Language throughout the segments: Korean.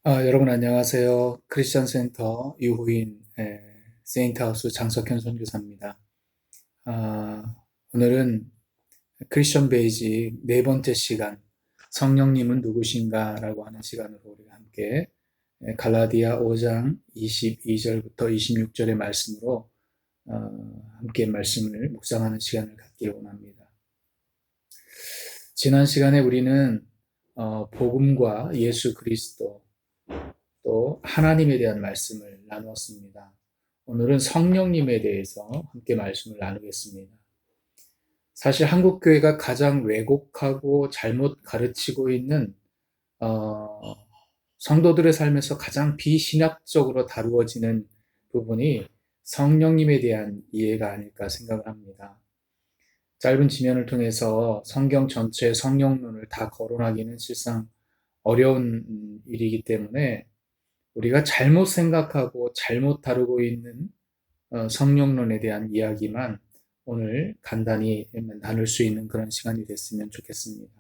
여러분 안녕하세요. 크리스천 센터 유후인 세인트하우스 장석현 선교사입니다. 오늘은 크리스천 베이직 네 번째 시간, 성령님은 누구신가라고 하는 시간으로 우리가 함께 갈라디아 5장 22절부터 26절의 말씀으로 함께 말씀을 묵상하는 시간을 갖기를 원합니다. 지난 시간에 우리는 복음과 예수 그리스도 또 하나님에 대한 말씀을 나누었습니다. 오늘은 성령님에 대해서 함께 말씀을 나누겠습니다. 사실 한국교회가 가장 왜곡하고 잘못 가르치고 있는 성도들의 삶에서 가장 비신학적으로 다루어지는 부분이 성령님에 대한 이해가 아닐까 생각을 합니다. 짧은 지면을 통해서 성경 전체의 성령론을 다 거론하기는 실상 어려운 일이기 때문에 우리가 잘못 생각하고 잘못 다루고 있는 성령론에 대한 이야기만 오늘 간단히 나눌 수 있는 그런 시간이 됐으면 좋겠습니다.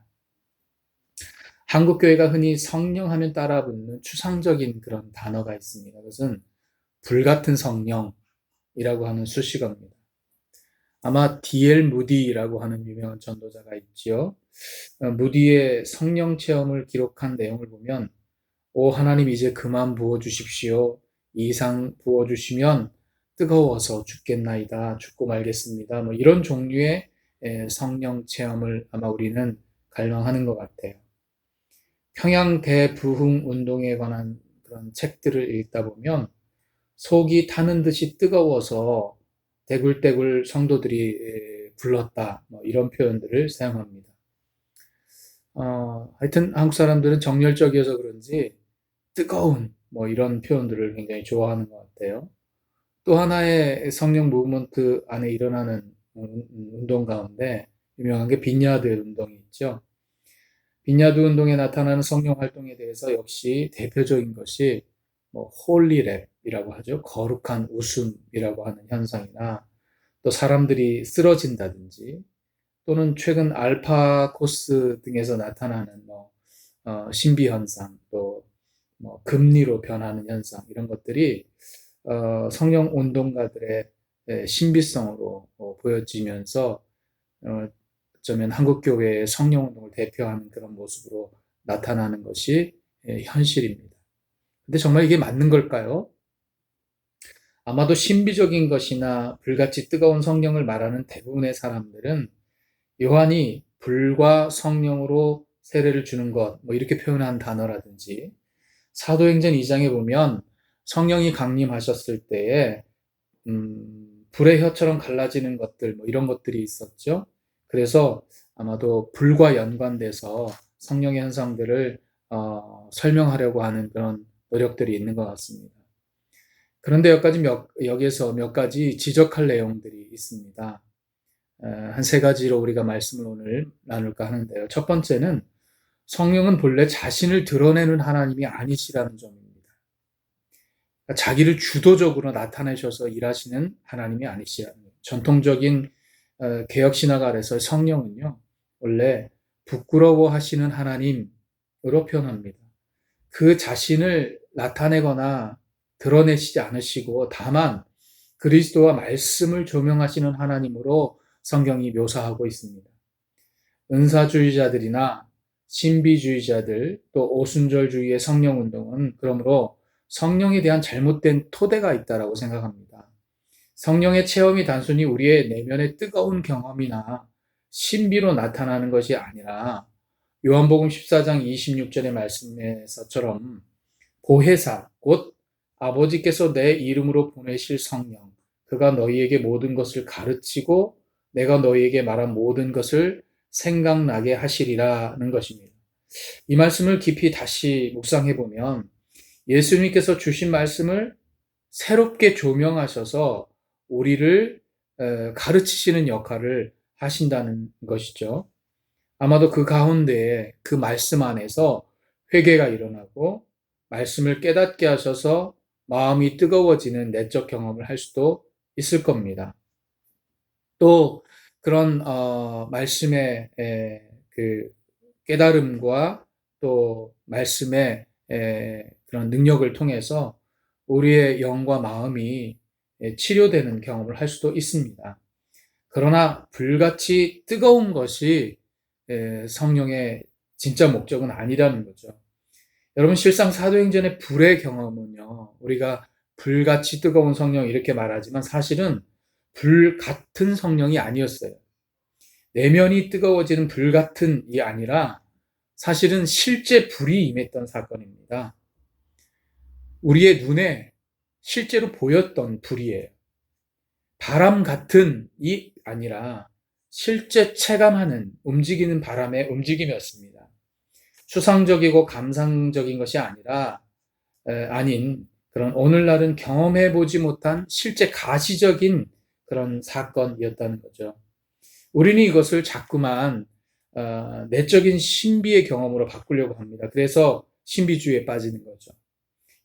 한국교회가 흔히 성령하면 따라붙는 추상적인 그런 단어가 있습니다. 그것은 불같은 성령이라고 하는 수식어입니다. 아마 D.L. 무디라고 하는 유명한 전도자가 있지요. 무디의 성령 체험을 기록한 내용을 보면 오 하나님 이제 그만 부어주십시오. 이 이상 부어주시면 뜨거워서 죽겠나이다. 죽고 말겠습니다. 뭐 이런 종류의 성령 체험을 아마 우리는 갈망하는 것 같아요. 평양 대부흥 운동에 관한 그런 책들을 읽다 보면 속이 타는 듯이 뜨거워서 대굴대굴 성도들이 불렀다. 뭐 이런 표현들을 사용합니다. 하여튼 한국 사람들은 정열적이어서 그런지 뜨거운 뭐 이런 표현들을 굉장히 좋아하는 것 같아요. 또 하나의 성령 무브먼트 안에 일어나는 운동 가운데 유명한 게 빈야드 운동이 있죠. 빈야드 운동에 나타나는 성령 활동에 대해서 역시 대표적인 것이 뭐 홀리랩이라고 하죠. 거룩한 웃음이라고 하는 현상이나 또 사람들이 쓰러진다든지 또는 최근 알파 코스 등에서 나타나는 신비 현상 또 금리로 변하는 현상 이런 것들이 성령 운동가들의 신비성으로 보여지면서 어쩌면 한국교회의 성령 운동을 대표하는 그런 모습으로 나타나는 것이 현실입니다. 근데 정말 이게 맞는 걸까요? 아마도 신비적인 것이나 불같이 뜨거운 성령을 말하는 대부분의 사람들은 요한이 불과 성령으로 세례를 주는 것, 뭐 이렇게 표현한 단어라든지 사도행전 2장에 보면 성령이 강림하셨을 때에 불의 혀처럼 갈라지는 것들 뭐 이런 것들이 있었죠. 그래서 아마도 불과 연관돼서 성령의 현상들을 설명하려고 하는 그런 노력들이 있는 것 같습니다. 그런데 여기에서 몇 가지 지적할 내용들이 있습니다. 한 세 가지로 우리가 말씀을 오늘 나눌까 하는데요. 첫 번째는 성령은 본래 자신을 드러내는 하나님이 아니시라는 점입니다. 자기를 주도적으로 나타내셔서 일하시는 하나님이 아니시라는 거예요. 전통적인 개혁신학 아래서 성령은요, 원래 부끄러워하시는 하나님으로 표현합니다. 그 자신을 나타내거나 드러내시지 않으시고 다만 그리스도와 말씀을 조명하시는 하나님으로 성경이 묘사하고 있습니다. 은사주의자들이나 신비주의자들 또 오순절주의의 성령운동은 그러므로 성령에 대한 잘못된 토대가 있다고 생각합니다. 성령의 체험이 단순히 우리의 내면의 뜨거운 경험이나 신비로 나타나는 것이 아니라 요한복음 14장 26절의 말씀에서처럼 보혜사 곧 아버지께서 내 이름으로 보내실 성령 그가 너희에게 모든 것을 가르치고 내가 너희에게 말한 모든 것을 생각나게 하시리라는 것입니다. 이 말씀을 깊이 다시 묵상해 보면 예수님께서 주신 말씀을 새롭게 조명하셔서 우리를 가르치시는 역할을 하신다는 것이죠. 아마도 그 가운데에 그 말씀 안에서 회개가 일어나고 말씀을 깨닫게 하셔서 마음이 뜨거워지는 내적 경험을 할 수도 있을 겁니다. 또 그런 말씀의 그 깨달음과 또 말씀의 그런 능력을 통해서 우리의 영과 마음이 치료되는 경험을 할 수도 있습니다. 그러나 불같이 뜨거운 것이 성령의 진짜 목적은 아니라는 거죠. 여러분, 실상 사도행전의 불의 경험은요, 우리가 불같이 뜨거운 성령 이렇게 말하지만 사실은 불 같은 성령이 아니었어요. 내면이 뜨거워지는 불 같은 이 아니라 사실은 실제 불이 임했던 사건입니다. 우리의 눈에 실제로 보였던 불이에요. 바람 같은 이 아니라 실제 체감하는 움직이는 바람의 움직임이었습니다. 추상적이고 감상적인 것이 아닌 그런 오늘날은 경험해보지 못한 실제 가시적인 그런 사건이었다는 거죠. 우리는 이것을 자꾸만 내적인 신비의 경험으로 바꾸려고 합니다. 그래서 신비주의에 빠지는 거죠.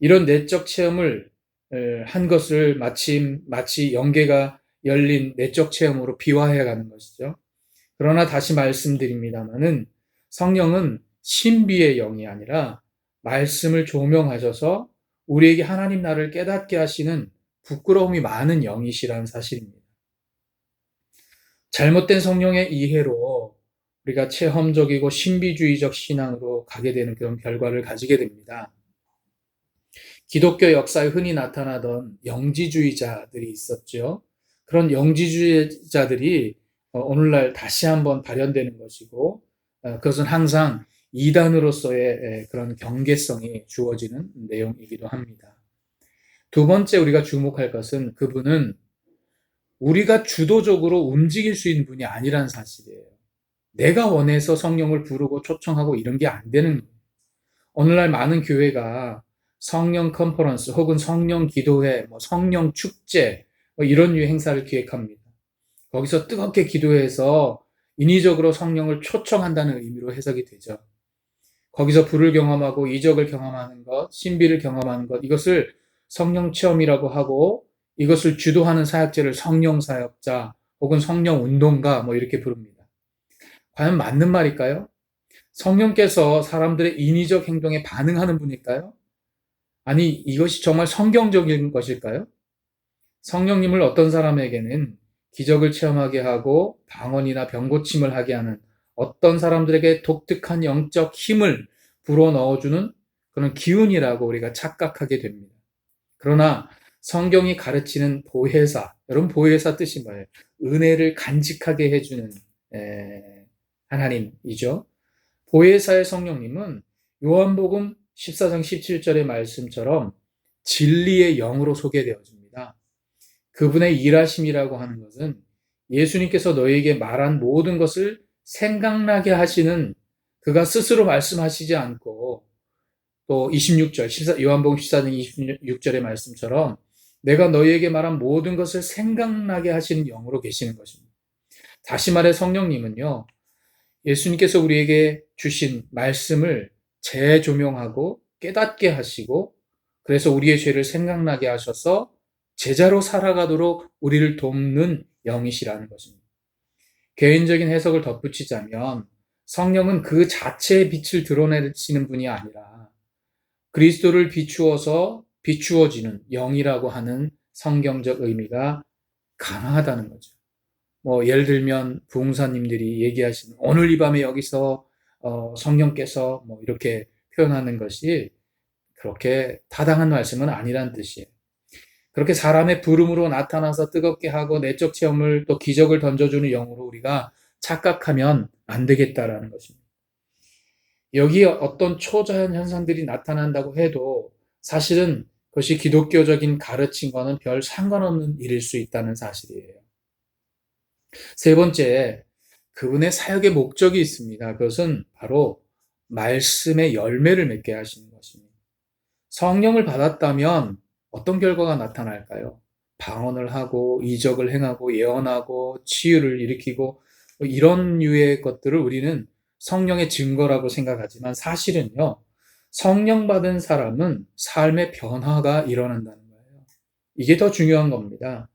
이런 내적 체험을 한 것을 마치 영계가 열린 내적 체험으로 비화해 가는 것이죠. 그러나 다시 말씀드립니다마는 성령은 신비의 영이 아니라 말씀을 조명하셔서 우리에게 하나님 나라를 깨닫게 하시는 부끄러움이 많은 영이시라는 사실입니다. 잘못된 성령의 이해로 우리가 체험적이고 신비주의적 신앙으로 가게 되는 그런 결과를 가지게 됩니다. 기독교 역사에 흔히 나타나던 영지주의자들이 있었죠. 그런 영지주의자들이 오늘날 다시 한번 발현되는 것이고, 그것은 항상 이단으로서의 그런 경계성이 주어지는 내용이기도 합니다. 두 번째 우리가 주목할 것은 그분은 우리가 주도적으로 움직일 수 있는 분이 아니라는 사실이에요. 내가 원해서 성령을 부르고 초청하고 이런 게 안 되는 거예요. 오늘날 많은 교회가 성령 컨퍼런스 혹은 성령 기도회, 성령 축제 이런 류의 행사를 기획합니다. 거기서 뜨겁게 기도해서 인위적으로 성령을 초청한다는 의미로 해석이 되죠. 거기서 불을 경험하고 이적을 경험하는 것, 신비를 경험하는 것, 이것을 성령 체험이라고 하고 이것을 주도하는 사역자를 성령 사역자 혹은 성령 운동가 이렇게 부릅니다. 과연 맞는 말일까요? 성령께서 사람들의 인위적 행동에 반응하는 분일까요? 아니, 이것이 정말 성경적인 것일까요? 성령님을 어떤 사람에게는 기적을 체험하게 하고 방언이나 병고침을 하게 하는 어떤 사람들에게 독특한 영적 힘을 불어넣어주는 그런 기운이라고 우리가 착각하게 됩니다. 그러나 성경이 가르치는 보혜사, 여러분 보혜사 뜻이 뭐예요? 은혜를 간직하게 해주는 하나님이죠. 보혜사의 성령님은 요한복음 14장 17절의 말씀처럼 진리의 영으로 소개되어집니다. 그분의 일하심이라고 하는 것은 예수님께서 너희에게 말한 모든 것을 생각나게 하시는, 그가 스스로 말씀하시지 않고 또 26절 요한복음 14장 26절의 말씀처럼 내가 너희에게 말한 모든 것을 생각나게 하시는 영으로 계시는 것입니다. 다시 말해 성령님은요, 예수님께서 우리에게 주신 말씀을 재조명하고 깨닫게 하시고 그래서 우리의 죄를 생각나게 하셔서 제자로 살아가도록 우리를 돕는 영이시라는 것입니다. 개인적인 해석을 덧붙이자면 성령은 그 자체의 빛을 드러내시는 분이 아니라 그리스도를 비추어서 비추어지는 영이라고 하는 성경적 의미가 강하다는 거죠. 예를 들면 부흥사님들이 얘기하시는 오늘 이 밤에 여기서 성령께서 이렇게 표현하는 것이 그렇게 타당한 말씀은 아니란 뜻이에요. 그렇게 사람의 부름으로 나타나서 뜨겁게 하고 내적 체험을 또 기적을 던져주는 영으로 우리가 착각하면 안 되겠다라는 것입니다. 여기에 어떤 초자연 현상들이 나타난다고 해도 사실은 그것이 기독교적인 가르침과는 별 상관없는 일일 수 있다는 사실이에요. 세 번째, 그분의 사역의 목적이 있습니다. 그것은 바로 말씀의 열매를 맺게 하시는 것입니다. 성령을 받았다면 어떤 결과가 나타날까요? 방언을 하고 이적을 행하고 예언하고 치유를 일으키고 이런 류의 것들을 우리는 성령의 증거라고 생각하지만 사실은요, 성령 받은 사람은 삶의 변화가 일어난다는 거예요. 이게 더 중요한 겁니다.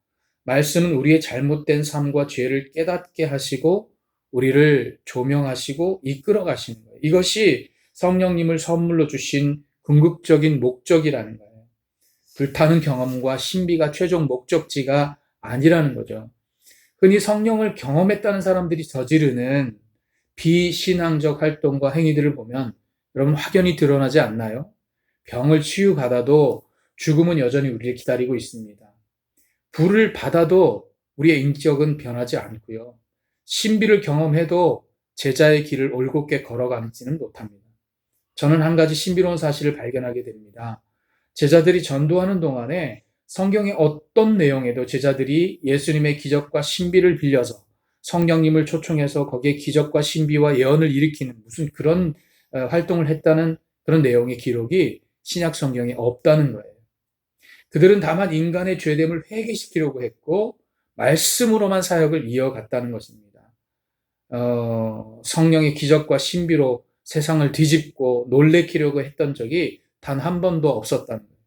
말씀은 우리의 잘못된 삶과 죄를 깨닫게 하시고 우리를 조명하시고 이끌어 가시는 거예요. 이것이 성령님을 선물로 주신 궁극적인 목적이라는 거예요. 불타는 경험과 신비가 최종 목적지가 아니라는 거죠. 흔히 성령을 경험했다는 사람들이 저지르는 비신앙적 활동과 행위들을 보면 여러분 확연히 드러나지 않나요? 병을 치유받아도 죽음은 여전히 우리를 기다리고 있습니다. 불을 받아도 우리의 인격은 변하지 않고요. 신비를 경험해도 제자의 길을 올곧게 걸어가지는 못합니다. 저는 한 가지 신비로운 사실을 발견하게 됩니다. 제자들이 전도하는 동안에 성경의 어떤 내용에도 제자들이 예수님의 기적과 신비를 빌려서 성령님을 초청해서 거기에 기적과 신비와 예언을 일으키는 무슨 그런 활동을 했다는 그런 내용의 기록이 신약 성경에 없다는 거예요. 그들은 다만 인간의 죄됨을 회개시키려고 했고 말씀으로만 사역을 이어갔다는 것입니다. 성령의 기적과 신비로 세상을 뒤집고 놀래키려고 했던 적이 단 한 번도 없었다는 거예요.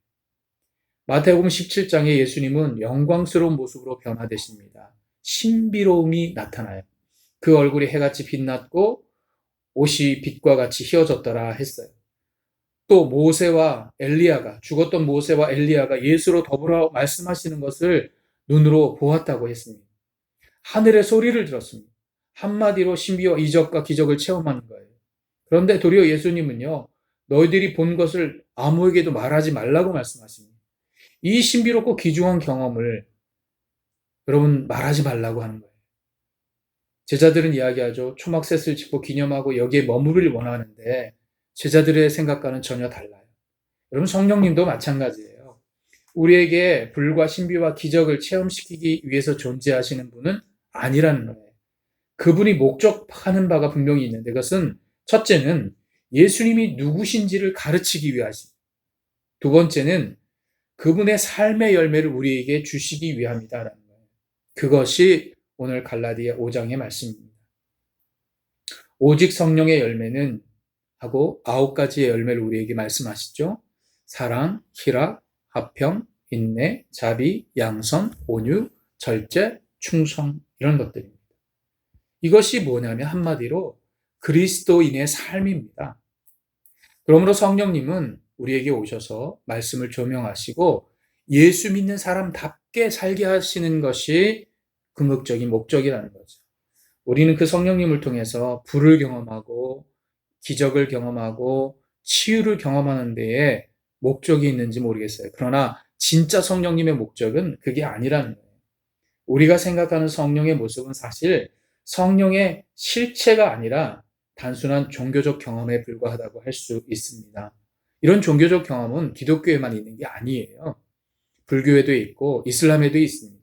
마태복음 17장에 예수님은 영광스러운 모습으로 변화되십니다. 신비로움이 나타나요. 그 얼굴이 해같이 빛났고 옷이 빛과 같이 휘어졌더라 했어요. 또 모세와 엘리야가 죽었던 모세와 엘리야가 예수로 더불어 말씀하시는 것을 눈으로 보았다고 했습니다. 하늘의 소리를 들었습니다. 한마디로 신비와 이적과 기적을 체험하는 거예요. 그런데 도리어 예수님은요, 너희들이 본 것을 아무에게도 말하지 말라고 말씀하십니다. 이 신비롭고 귀중한 경험을 여러분 말하지 말라고 하는 거예요. 제자들은 이야기하죠. 초막셋을 짓고 기념하고 여기에 머무르길 원하는데 제자들의 생각과는 전혀 달라요. 여러분 성령님도 마찬가지예요. 우리에게 불과 신비와 기적을 체험시키기 위해서 존재하시는 분은 아니라는 거예요. 그분이 목적하는 바가 분명히 있는데 그것은 첫째는 예수님이 누구신지를 가르치기 위하십니다. 두 번째는 그분의 삶의 열매를 우리에게 주시기 위함이다라는 거예요. 그것이 오늘 갈라디아 5장의 말씀입니다. 오직 성령의 열매는 하고 9가지의 열매를 우리에게 말씀하시죠. 사랑, 희락, 화평, 인내, 자비, 양선, 온유, 절제, 충성 이런 것들입니다. 이것이 뭐냐면 한마디로 그리스도인의 삶입니다. 그러므로 성령님은 우리에게 오셔서 말씀을 조명하시고 예수 믿는 사람답게 살게 하시는 것이 궁극적인 목적이라는 거죠. 우리는 그 성령님을 통해서 불을 경험하고 기적을 경험하고 치유를 경험하는 데에 목적이 있는지 모르겠어요. 그러나 진짜 성령님의 목적은 그게 아니라는 거예요. 우리가 생각하는 성령의 모습은 사실 성령의 실체가 아니라 단순한 종교적 경험에 불과하다고 할 수 있습니다. 이런 종교적 경험은 기독교에만 있는 게 아니에요. 불교에도 있고 이슬람에도 있습니다.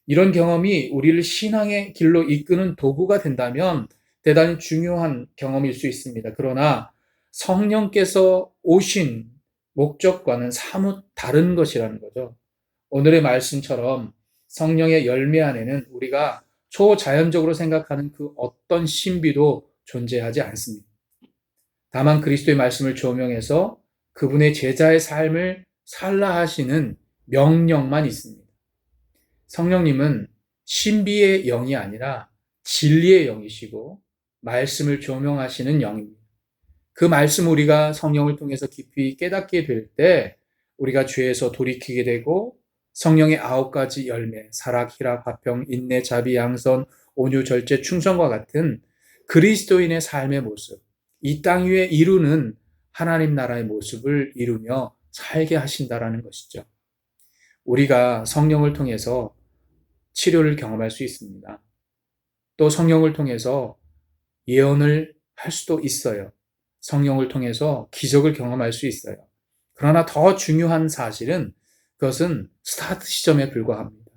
이런 경험이 우리를 신앙의 길로 이끄는 도구가 된다면 대단히 중요한 경험일 수 있습니다. 그러나 성령께서 오신 목적과는 사뭇 다른 것이라는 거죠. 오늘의 말씀처럼 성령의 열매 안에는 우리가 초자연적으로 생각하는 그 어떤 신비도 존재하지 않습니다. 다만 그리스도의 말씀을 조명해서 그분의 제자의 삶을 살라 하시는 명령만 있습니다. 성령님은 신비의 영이 아니라 진리의 영이시고 말씀을 조명하시는 영입니다. 그 말씀 우리가 성령을 통해서 깊이 깨닫게 될 때 우리가 죄에서 돌이키게 되고 성령의 9가지 열매, 사랑, 희락, 화평, 인내, 자비, 양선, 온유, 절제, 충성과 같은 그리스도인의 삶의 모습, 이 땅 위에 이루는 하나님 나라의 모습을 이루며 살게 하신다라는 것이죠. 우리가 성령을 통해서 치료를 경험할 수 있습니다. 또 성령을 통해서 예언을 할 수도 있어요. 성령을 통해서 기적을 경험할 수 있어요. 그러나 더 중요한 사실은 그것은 스타트 시점에 불과합니다.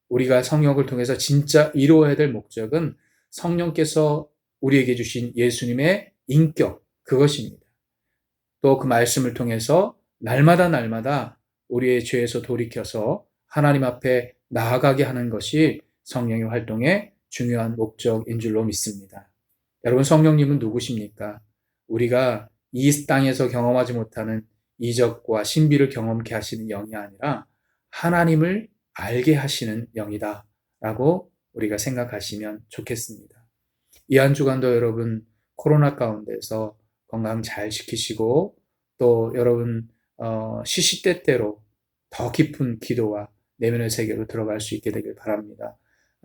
우리가 성령을 통해서 진짜 이루어야 될 목적은 성령께서 우리에게 주신 예수님의 인격, 그것입니다. 또 그 말씀을 통해서 날마다 우리의 죄에서 돌이켜서 하나님 앞에 나아가게 하는 것이 성령의 활동의 중요한 목적인 줄로 믿습니다. 여러분 성령님은 누구십니까? 우리가 이 땅에서 경험하지 못하는 이적과 신비를 경험케 하시는 영이 아니라 하나님을 알게 하시는 영이다 라고 우리가 생각하시면 좋겠습니다. 이 한 주간도 여러분 코로나 가운데서 건강 잘 지키시고 또 여러분 시시때때로 더 깊은 기도와 내면의 세계로 들어갈 수 있게 되길 바랍니다.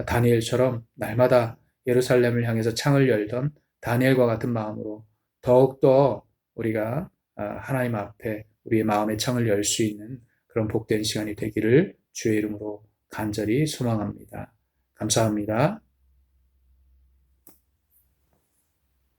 다니엘처럼 날마다 예루살렘을 향해서 창을 열던 다니엘과 같은 마음으로 더욱더 우리가 하나님 앞에 우리의 마음의 창을 열 수 있는 그런 복된 시간이 되기를 주의 이름으로 간절히 소망합니다. 감사합니다.